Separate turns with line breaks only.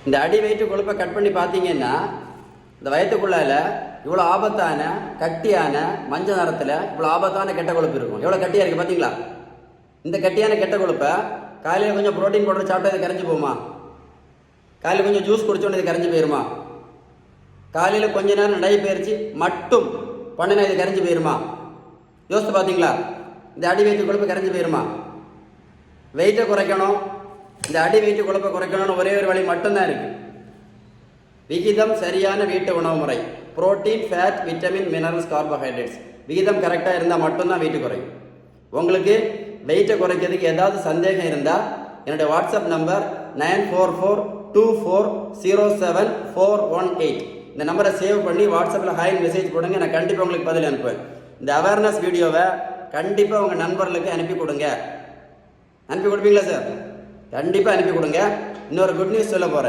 இந்த அடி வயிற்று கொழுப்பை கட் பண்ணி பார்த்தீங்கன்னா இந்த வயிற்றுக்குள்ளால இவ்வளோ ஆபத்தான கட்டியான மஞ்சள் நிறத்தில் இவ்வளோ ஆபத்தான கெட்ட கொழுப்பு இருக்கும். எவ்வளோ கட்டியாக இருக்குது பார்த்தீங்களா? இந்த கட்டியான கெட்ட கொழுப்பை காலையில் கொஞ்சம் ப்ரோட்டீன் பவுடர் சாப்பிட்டா இது கரைஞ்சி போகுமா? காலையில் கொஞ்சம் ஜூஸ் குடிச்சோன்னு இது கரைஞ்சி போயிருமா? காலையில் கொஞ்ச நேரம் நடைபயிற்சி மட்டும் பண்ணினா இது கரைஞ்சி போயிருமா? யோசித்து பார்த்தீங்களா? இந்த அடி வயிற்று கொழுப்பு கரைஞ்சி போயிருமா? வெயிட்டை குறைக்கணும், இந்த அடி வயிற்று கொழுப்பை குறைக்கணும்னு ஒரே ஒரு வழி மட்டும்தான் இருக்குது. விகிதம் சரியான வீட்டு உணவு முறை, protein, fat, vitamin, minerals, carbohydrates விகிதம் கரெக்டாக இருந்தால் மட்டும்தான் வெயிட்டு குறையும். உங்களுக்கு வெயிட்டை குறைக்கிறதுக்கு ஏதாவது சந்தேகம் இருந்தால் என்னுடைய வாட்ஸ்அப் நம்பர் 9442407418 இந்த நம்பரை சேவ் பண்ணி வாட்ஸ்அப்பில் ஹாய் மெசேஜ் போடுங்க. நான் கண்டிப்பாக உங்களுக்கு பதில் அனுப்புவேன். இந்த அவேர்னஸ் வீடியோவை கண்டிப்பாக உங்கள் நண்பர்களுக்கு அனுப்பி கொடுங்க. அனுப்பி கொடுப்பீங்களா சார்? கண்டிப்பாக அனுப்பி கொடுங்க. இன்னொரு குட் நியூஸ் சொல்ல போகிறேன்.